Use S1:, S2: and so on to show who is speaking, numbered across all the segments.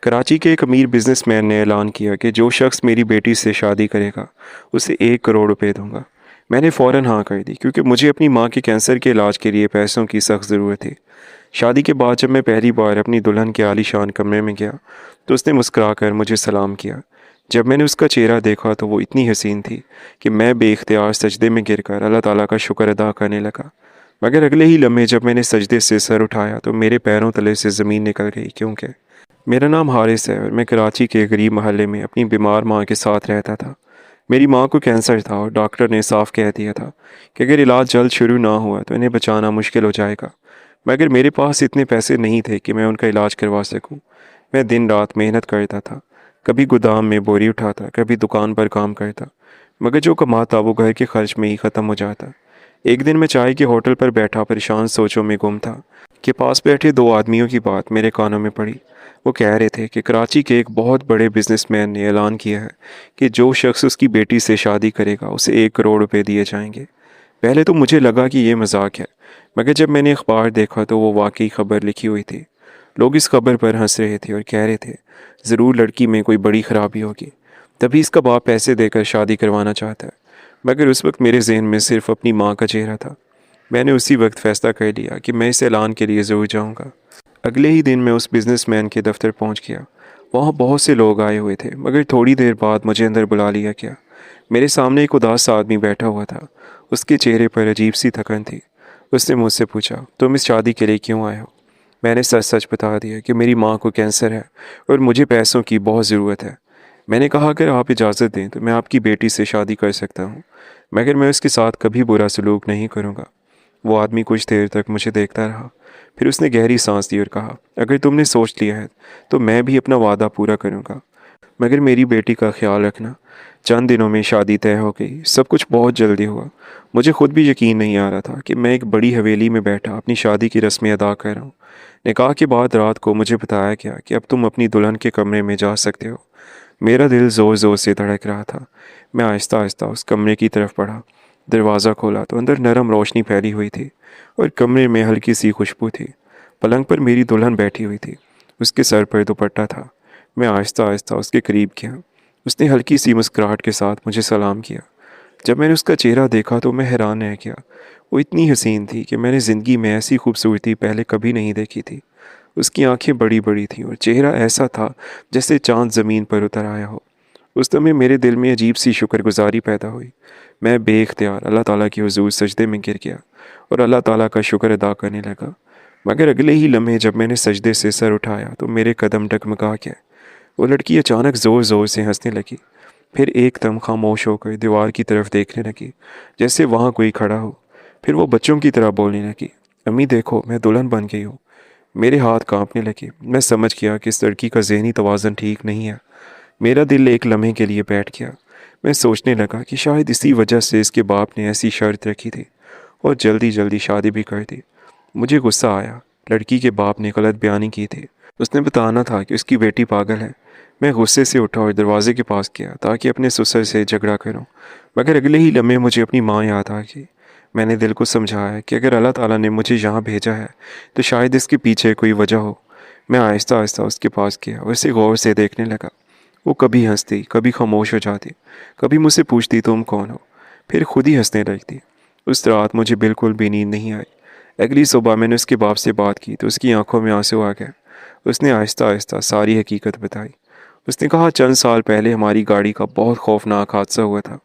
S1: कराची के एक अमीर बिजनेसमैन ने ऐलान किया कि जो शख्स मेरी बेटी से शादी करेगा उसे 1 करोड़ रुपए दूंगा। मैंने फ़ौरन हाँ कर दी क्योंकि मुझे अपनी माँ के कैंसर के इलाज के लिए पैसों की सख्त ज़रूरत थी। शादी के बाद जब मैं पहली बार अपनी दुल्हन के आलीशान कमरे में गया तो उसने मुस्कुरा कर मुझे सलाम किया। जब मैंने उसका चेहरा देखा तो वो इतनी हसीन थी कि मैं बेख्तियार सजदे में गिरकर अल्लाह ताला का शुक्र अदा करने लगा। मगर अगले ही लम्हे जब मैंने सजदे से सर उठाया तो मेरे पैरों तले से ज़मीन निकल गई, क्योंकि मेरा नाम हारिस है और मैं कराची के गरीब महल्ले में अपनी बीमार माँ के साथ रहता था। मेरी माँ को कैंसर था और डॉक्टर ने साफ कह दिया था कि अगर इलाज जल्द शुरू ना हुआ तो इन्हें बचाना मुश्किल हो जाएगा। मगर मेरे पास इतने पैसे नहीं थे कि मैं उनका इलाज करवा सकूं। मैं दिन रात मेहनत करता था, कभी गोदाम में बोरी उठाता, कभी दुकान पर काम करता, मगर जो कमाता वो घर के खर्च में ही ख़त्म हो जाता। एक दिन मैं चाय के होटल पर बैठा परेशान सोचों में गुम था कि पास बैठे 2 आदमियों की बात मेरे कानों में पड़ी। वो कह रहे थे कि कराची के एक बहुत बड़े बिजनेसमैन ने ऐलान किया है कि जो शख्स उसकी बेटी से शादी करेगा उसे 1 करोड़ रुपए दिए जाएंगे। पहले तो मुझे लगा कि ये मजाक है, मगर जब मैंने अखबार देखा तो वो वाकई खबर लिखी हुई थी। लोग इस खबर पर हंस रहे थे और कह रहे थे ज़रूर लड़की में कोई बड़ी खराबी होगी, तभी इसका बाप पैसे देकर शादी करवाना चाहता है। मगर उस वक्त मेरे जहन में सिर्फ अपनी माँ का चेहरा था। मैंने उसी वक्त फैसला कर लिया कि मैं इस ऐलान के लिए ज़रूर जाऊँगा। अगले ही दिन मैं उस बिजनेसमैन के दफ्तर पहुंच गया। वहाँ बहुत से लोग आए हुए थे, मगर थोड़ी देर बाद मुझे अंदर बुला लिया गया। मेरे सामने एक उदास सा आदमी बैठा हुआ था। उसके चेहरे पर अजीब सी थकन थी। उसने मुझसे पूछा, तुम इस शादी के लिए क्यों आए हो? मैंने सच सच बता दिया कि मेरी माँ को कैंसर है और मुझे पैसों की बहुत ज़रूरत है। मैंने कहा अगर आप इजाज़त दें तो मैं आपकी बेटी से शादी कर सकता हूँ, मगर मैं उसके साथ कभी बुरा सलूक नहीं करूँगा। वो आदमी कुछ देर तक मुझे देखता रहा, फिर उसने गहरी सांस ली और कहा, अगर तुमने सोच लिया है तो मैं भी अपना वादा पूरा करूँगा, मगर मेरी बेटी का ख्याल रखना। चंद दिनों में शादी तय हो गई। सब कुछ बहुत जल्दी हुआ। मुझे खुद भी यकीन नहीं आ रहा था कि मैं एक बड़ी हवेली में बैठा अपनी शादी की रस्में अदा कर रहा हूँ। निकाह के बाद रात को मुझे बताया गया कि अब तुम अपनी दुल्हन के कमरे में जा सकते हो। मेरा दिल ज़ोर ज़ोर से धड़क रहा था। मैं आहिस्ता आहिस्ता उस कमरे की तरफ बढ़ा। दरवाज़ा खोला तो अंदर नरम रोशनी फैली हुई थी और कमरे में हल्की सी खुशबू थी। पलंग पर मेरी दुल्हन बैठी हुई थी। उसके सर पर दुपट्टा था। मैं आहिस्ता आहिस्ता उसके करीब गया। उसने हल्की सी मुस्कुराहट के साथ मुझे सलाम किया। जब मैंने उसका चेहरा देखा तो मैं हैरान रह गया। वो इतनी हसीन थी कि मैंने ज़िंदगी में ऐसी खूबसूरती पहले कभी नहीं देखी थी। उसकी आंखें बड़ी बड़ी थीं और चेहरा ऐसा था जैसे चांद ज़मीन पर उतर आया हो। उस समय मेरे दिल में अजीब सी शुक्रगुजारी पैदा हुई। मैं बेख्तियार अल्लाह ताला की हुजूर सजदे में गिर गया और अल्लाह ताला का शुक्र अदा करने लगा। मगर अगले ही लम्हे जब मैंने सजदे से सर उठाया तो मेरे कदम डगमगा गए। वो लड़की अचानक ज़ोर ज़ोर से हंसने लगी, फिर एकदम खामोश होकर दीवार की तरफ देखने लगी जैसे वहाँ कोई खड़ा हो। फिर वो बच्चों की तरह बोलने लगी, अम्मी देखो मैं दुल्हन बन गई हूँ। मेरे हाथ कांपने लगे। मैं समझ गया कि इस लड़की का ज़हनी तवाज़न ठीक नहीं है। मेरा दिल एक लम्हे के लिए बैठ गया। मैं सोचने लगा कि शायद इसी वजह से इसके बाप ने ऐसी शर्त रखी थी और जल्दी जल्दी शादी भी कर दी। मुझे गुस्सा आया। लड़की के बाप ने गलत बयानी की थी। उसने बताना था कि उसकी बेटी पागल है। मैं गुस्से से उठा और दरवाजे के पास गया ताकि अपने ससुर से झगड़ा करूं, मगर अगले ही लम्हे मुझे अपनी माँ याद आ गई। मैंने दिल को समझाया कि अगर अल्लाह ताला ने मुझे यहाँ भेजा है तो शायद इसके पीछे कोई वजह हो। मैं आहिस्ता आहिस्ता उसके पास गया और उसे गौर से देखने लगा। वो कभी हंसती, कभी खामोश हो जाती, कभी मुझसे पूछती तुम कौन हो, फिर खुद ही हंसने लगती। उस रात मुझे बिल्कुल भी नींद नहीं आई। अगली सुबह मैंने उसके बाप से बात की तो उसकी आंखों में आंसू आ गए। उसने आहिस्ता आहिस्ता सारी हकीकत बताई। उसने कहा चंद साल पहले हमारी गाड़ी का बहुत खौफनाक हादसा हुआ था।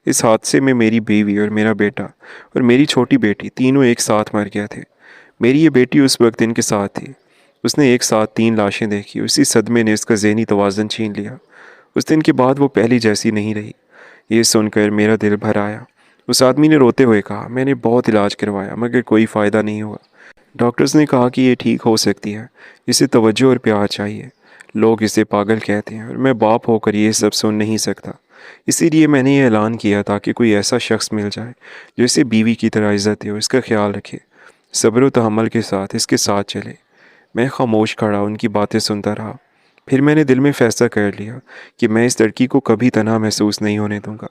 S1: इस हादसे में मेरी बीवी और मेरा बेटा और मेरी छोटी बेटी तीनों एक साथ मर गए थे। मेरी ये बेटी उस वक्त इनके साथ थी। उसने एक साथ 3 लाशें देखी। उसी सदमे ने इसका ज़हनी तवाज़न छीन लिया। उस दिन के बाद वो पहली जैसी नहीं रही। ये सुनकर मेरा दिल भर आया। उस आदमी ने रोते हुए कहा, मैंने बहुत इलाज करवाया मगर कोई फ़ायदा नहीं हुआ। डॉक्टर्स ने कहा कि ये ठीक हो सकती है, इसे तवज्जो और प्यार चाहिए। लोग इसे पागल कहते हैं और मैं बाप होकर ये सब सुन नहीं सकता। इसीलिए मैंने ये ऐलान किया ताकि कोई ऐसा शख्स मिल जाए जो इसे बीवी की तरह इज्जत दे और इसका ख्याल रखे, सब्र व तहम्मुल के साथ इसके साथ चले। मैं खामोश खड़ा उनकी बातें सुनता रहा। फिर मैंने दिल में फैसला कर लिया कि मैं इस लड़की को कभी तन्हा महसूस नहीं होने दूंगा।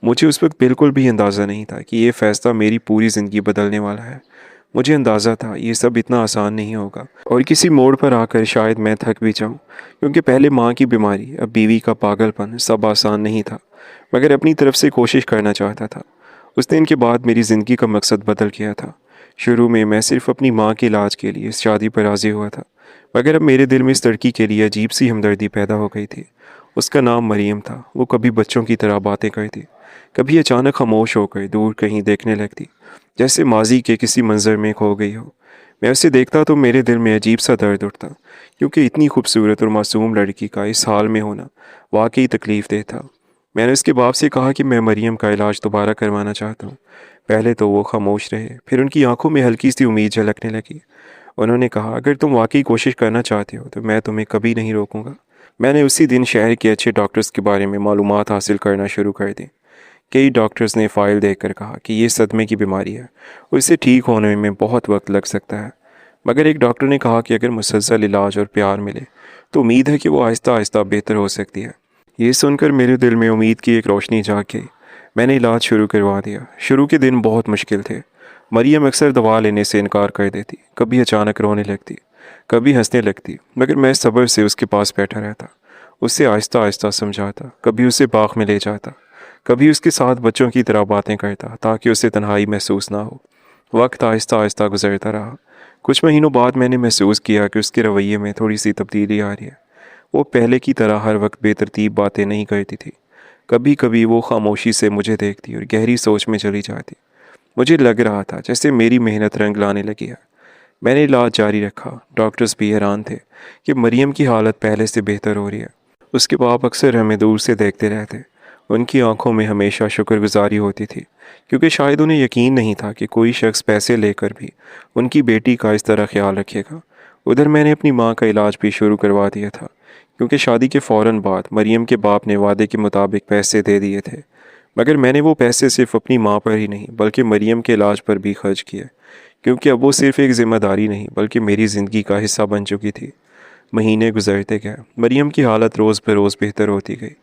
S1: मुझे उस वक्त बिल्कुल भी अंदाज़ा नहीं था कि ये फ़ैसला मेरी पूरी ज़िंदगी बदलने वाला है। मुझे अंदाज़ा था ये सब इतना आसान नहीं होगा और किसी मोड़ पर आकर शायद मैं थक भी जाऊं, क्योंकि पहले माँ की बीमारी, अब बीवी का पागलपन, सब आसान नहीं था। मगर अपनी तरफ से कोशिश करना चाहता था। उस दिन के बाद मेरी ज़िंदगी का मकसद बदल गया था। शुरू में मैं सिर्फ अपनी माँ के इलाज के लिए इस शादी पर राज़ी हुआ था, मगर अब मेरे दिल में इस लड़की के लिए अजीब सी हमदर्दी पैदा हो गई थी। उसका नाम मरियम था। वो कभी बच्चों की तरह बातें करती, कभी अचानक खामोश होकर दूर कहीं देखने लगती, जैसे माजी के किसी मंजर में खो गई हो। मैं उसे देखता तो मेरे दिल में अजीब सा दर्द उठता, क्योंकि इतनी खूबसूरत और मासूम लड़की का इस हाल में होना वाकई तकलीफ दे था। मैंने उसके बाप से कहा कि मैं मरियम का इलाज दोबारा करवाना चाहता हूँ। पहले तो वो खामोश रहे, फिर उनकी आंखों में हल्की सी उम्मीद झलकने लगी। उन्होंने कहा, अगर तुम वाकई कोशिश करना चाहते हो तो मैं तुम्हें कभी नहीं रोकूंगा। मैंने उसी दिन शहर के अच्छे डॉक्टर्स के बारे में मालूमात हासिल करना शुरू कर दी। कई डॉक्टर्स ने फ़ाइल देखकर कहा कि ये सदमे की बीमारी है और इसे ठीक होने में बहुत वक्त लग सकता है। मगर एक डॉक्टर ने कहा कि अगर मुसलसल इलाज और प्यार मिले तो उम्मीद है कि वो आहिस्ता आहिस्ता बेहतर हो सकती है। ये सुनकर मेरे दिल में उम्मीद की एक रोशनी जाग गई। मैंने इलाज शुरू करवा दिया। शुरू के दिन बहुत मुश्किल थे। मरियम अक्सर दवा लेने से इनकार कर देती, कभी अचानक रोने लगती, कभी हंसने लगती, मगर मैं सब्र से उसके पास बैठा रहता, उसे आहिस्ता आहिस्ता समझाता, कभी उसे बाग में ले जाता, कभी उसके साथ बच्चों की तरह बातें करता, ताकि उसे तन्हाई महसूस ना हो। वक्त आहिस्ता आहिस्ता गुजरता रहा। कुछ महीनों बाद मैंने महसूस किया कि उसके रवैये में थोड़ी सी तब्दीली आ रही है। वो पहले की तरह हर वक्त बेतरतीब बातें नहीं करती थी। कभी कभी वो खामोशी से मुझे देखती और गहरी सोच में चली जाती। मुझे लग रहा था जैसे मेरी मेहनत रंग लाने लगी है। मैंने इलाज जारी रखा। डॉक्टर्स भी हैरान थे कि मरियम की हालत पहले से बेहतर हो रही है। उसके बाप अक्सर हमें दूर से देखते रहते। उनकी आंखों में हमेशा शुक्रगुजारी होती थी, क्योंकि शायद उन्हें यकीन नहीं था कि कोई शख्स पैसे लेकर भी उनकी बेटी का इस तरह ख्याल रखेगा। उधर मैंने अपनी माँ का इलाज भी शुरू करवा दिया था, क्योंकि शादी के फ़ौरन बाद मरियम के बाप ने वादे के मुताबिक पैसे दे दिए थे। मगर मैंने वो पैसे सिर्फ अपनी माँ पर ही नहीं बल्कि मरियम के इलाज पर भी खर्च किए, क्योंकि अब वो सिर्फ एक ज़िम्मेदारी नहीं बल्कि मेरी ज़िंदगी का हिस्सा बन चुकी थी। महीने गुजरते गए। मरियम की हालत रोज़ बरोज़ बेहतर होती गई।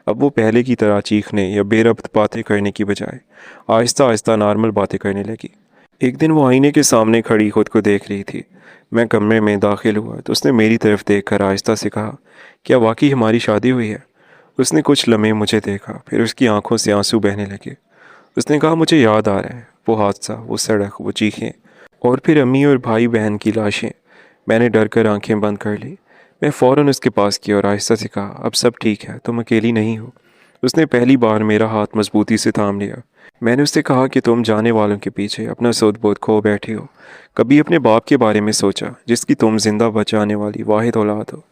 S1: अब वो पहले की तरह चीखने या बेरब्त बातें करने की बजाय आहिस्ता आहिस्ता नॉर्मल बातें करने लगी। एक दिन वो आईने के सामने खड़ी खुद को देख रही थी। मैं कमरे में दाखिल हुआ तो उसने मेरी तरफ देखकर आहिस्ता से कहा, क्या वाकई हमारी शादी हुई है? उसने कुछ लम्हे मुझे देखा, फिर उसकी आंखों से आंसू बहने लगे। उसने कहा, मुझे याद आ रहा है, वो हादसा, वो सड़क, वो चीखें, और फिर अम्मी और भाई बहन की लाशें। मैंने डर कर आंखें बंद कर ली। मैं फ़ौरन उसके पास किया और आहिस्ता से कहा, अब सब ठीक है, तुम अकेली नहीं हो। उसने पहली बार मेरा हाथ मजबूती से थाम लिया। मैंने उससे कहा कि तुम जाने वालों के पीछे अपना सुध बुध खो बैठे हो। कभी अपने बाप के बारे में सोचा, जिसकी तुम जिंदा बचाने वाली वाहिद औलाद हो?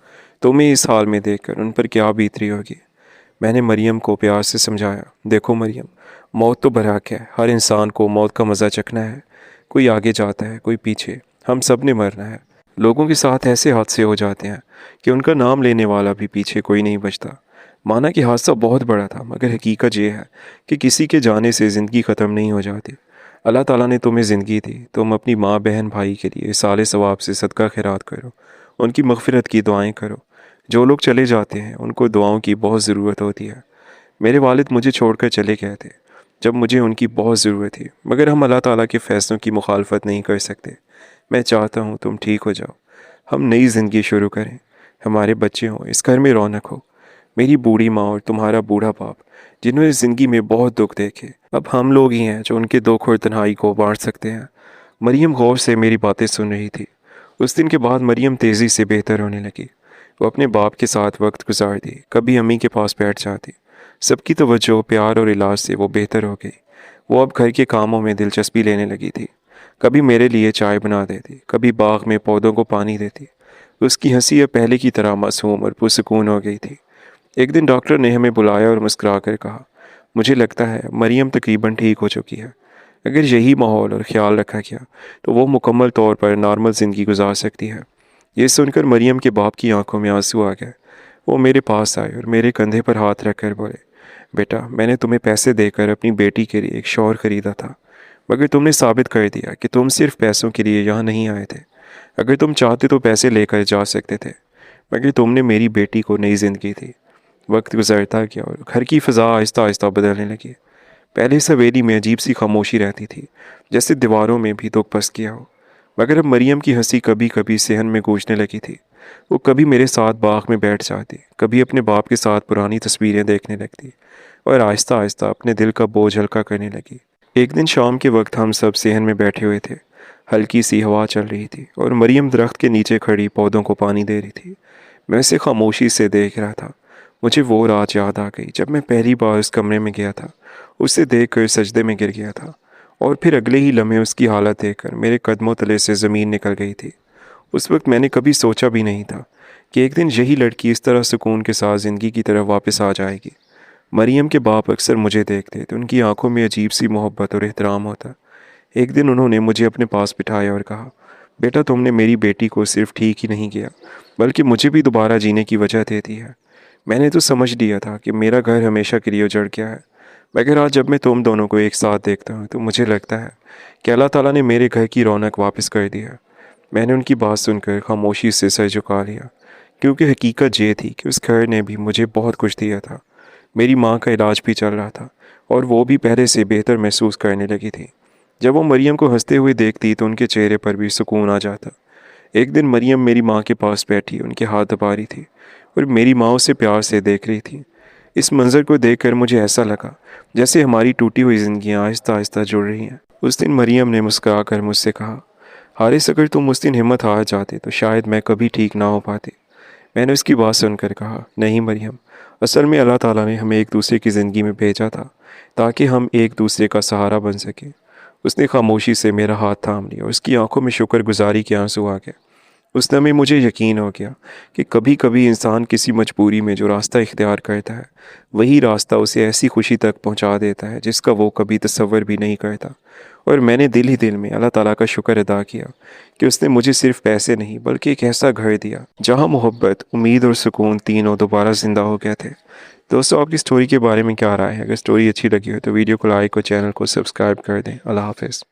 S1: तुम्हें इस हाल में देखकर उन पर क्या बीत रही होगी? मैंने मरियम को प्यार से समझाया, देखो मरियम, मौत तो बराक है। हर इंसान को मौत का मज़ा चखना है। कोई आगे जाता है, कोई पीछे, हम सब ने मरना है। लोगों के साथ ऐसे हादसे हो जाते हैं कि उनका नाम लेने वाला भी पीछे कोई नहीं बचता। माना कि हादसा बहुत बड़ा था, मगर हकीकत ये है कि किसी के जाने से ज़िंदगी ख़त्म नहीं हो जाती। अल्लाह ताला ने तुम्हें ज़िंदगी दी, तुम अपनी माँ बहन भाई के लिए साले सवाब से सदका खैरात करो, उनकी मग़फ़िरत की दुआएं करो। जो लोग चले जाते हैं उनको दुआओं की बहुत ज़रूरत होती है। मेरे वालिद मुझे छोड़कर चले गए थे जब मुझे उनकी बहुत ज़रूरत थी, मगर हम अल्लाह ताला के फ़ैसलों की मुखालफत नहीं कर सकते। मैं चाहता हूँ तुम ठीक हो जाओ, हम नई ज़िंदगी शुरू करें, हमारे बच्चे हों, इस घर में रौनक हो। मेरी बूढ़ी माँ और तुम्हारा बूढ़ा बाप, जिन्होंने ज़िंदगी में बहुत दुख देखे, अब हम लोग ही हैं जो उनके दुख और तन्हाई को बांट सकते हैं। मरियम गौर से मेरी बातें सुन रही थी। उस दिन के बाद मरियम तेज़ी से बेहतर होने लगी। वो अपने बाप के साथ वक्त गुजारती, कभी अम्मी के पास बैठ जाती। सबकी तवज्जो, प्यार और इलाज से वो बेहतर हो गई। वो अब घर के कामों में दिलचस्पी लेने लगी थी। कभी मेरे लिए चाय बना देती, कभी बाग में पौधों को पानी देती। उसकी हंसी अब पहले की तरह मासूम और पुरसुकून हो गई थी। एक दिन डॉक्टर ने हमें बुलाया और मुस्कुरा कर कहा, मुझे लगता है मरियम तकरीबन ठीक हो चुकी है। अगर यही माहौल और ख्याल रखा गया तो वो मुकम्मल तौर पर नॉर्मल ज़िंदगी गुजार सकती है। ये सुनकर मरियम के बाप की आंखों में आंसू आ गए। वो मेरे पास आए और मेरे कंधे पर हाथ रखकर बोले, बेटा, मैंने तुम्हें पैसे देकर अपनी बेटी के लिए एक शौहर ख़रीदा था, मगर तुमने साबित कर दिया कि तुम सिर्फ पैसों के लिए यहाँ नहीं आए थे। अगर तुम चाहते तो पैसे लेकर जा सकते थे, मगर तुमने मेरी बेटी को नई ज़िंदगी दी। वक्त गुजरता गया और घर की फ़ज़ा आहिस्ता आहिस्ता बदलने लगी। पहले इस हवेली में अजीब सी खामोशी रहती थी, जैसे दीवारों में भी दुख बस किया हो। मगर अब मरियम की हंसी कभी कभी सहन में गूंजने लगी थी। वो कभी मेरे साथ बाग में बैठ जाती, कभी अपने बाप के साथ पुरानी तस्वीरें देखने लगती और आहिस्ता आहिस्ता अपने दिल का बोझ हल्का करने लगी। एक दिन शाम के वक्त हम सब सहन में बैठे हुए थे। हल्की सी हवा चल रही थी और मरियम दरख्त के नीचे खड़ी पौधों को पानी दे रही थी। मैं उसे खामोशी से देख रहा था। मुझे वो रात याद आ गई जब मैं पहली बार उस कमरे में गया था। उसे देखकर सजदे में गिर गया था और फिर अगले ही लम्हे उसकी हालत देखकर मेरे कदमों तले से ज़मीन निकल गई थी। उस वक्त मैंने कभी सोचा भी नहीं था कि एक दिन यही लड़की इस तरह सुकून के साथ ज़िंदगी की तरफ वापस आ जाएगी। मरियम के बाप अक्सर मुझे देखते तो उनकी आंखों में अजीब सी मोहब्बत और एहतराम होता। एक दिन उन्होंने मुझे अपने पास बिठाया और कहा, बेटा तुमने मेरी बेटी को सिर्फ ठीक ही नहीं किया बल्कि मुझे भी दोबारा जीने की वजह दे दी है। मैंने तो समझ लिया था कि मेरा घर हमेशा के लिए उजड़ गया है, मगर आज जब मैं तुम दोनों को एक साथ देखता हूँ तो मुझे लगता है कि अल्लाह ताला ने मेरे घर की रौनक वापस कर दी है। मैंने उनकी बात सुनकर खामोशी से सर झुका लिया, क्योंकि हकीकत ये थी कि उस घर ने भी मुझे बहुत कुछ दिया था। मेरी माँ का इलाज भी चल रहा था और वो भी पहले से बेहतर महसूस करने लगी थी। जब वो मरियम को हंसते हुए देखती तो उनके चेहरे पर भी सुकून आ जाता। एक दिन मरियम मेरी माँ के पास बैठी उनके हाथ दबा रही थी और मेरी माँ उसे प्यार से देख रही थी। इस मंज़र को देखकर मुझे ऐसा लगा जैसे हमारी टूटी हुई ज़िंदगियाँ आहिस्ता आहिस्ता जुड़ रही हैं। उस दिन मरियम ने मुस्कुरा कर मुझसे कहा, हारिस अगर तुम उस दिन हिम्मत हार जाते तो शायद मैं कभी ठीक ना हो पाती। मैंने उसकी बात सुनकर कहा, नहीं मरियम, असल में अल्लाह ताला ने हमें एक दूसरे की ज़िंदगी में भेजा था ताकि हम एक दूसरे का सहारा बन सकें। उसने खामोशी से मेरा हाथ थाम लिया और उसकी आंखों में शुक्रगुजारी के आंसू आ गए। उस समय मुझे यकीन हो गया कि कभी कभी इंसान किसी मजबूरी में जो रास्ता इख्तियार करता है वही रास्ता उसे ऐसी खुशी तक पहुंचा देता है जिसका वो कभी तसव्वुर भी नहीं करता। और मैंने दिल ही दिल में अल्लाह ताला का शुक्र अदा किया कि उसने मुझे सिर्फ पैसे नहीं बल्कि एक ऐसा घर दिया जहां मोहब्बत, उम्मीद और सुकून तीनों दोबारा ज़िंदा हो गए थे। दोस्तों, आपकी स्टोरी के बारे में क्या राय है? अगर स्टोरी अच्छी लगी हो तो वीडियो को लाइक और चैनल को सब्सक्राइब कर दें। अल्लाह हाफ़िज़।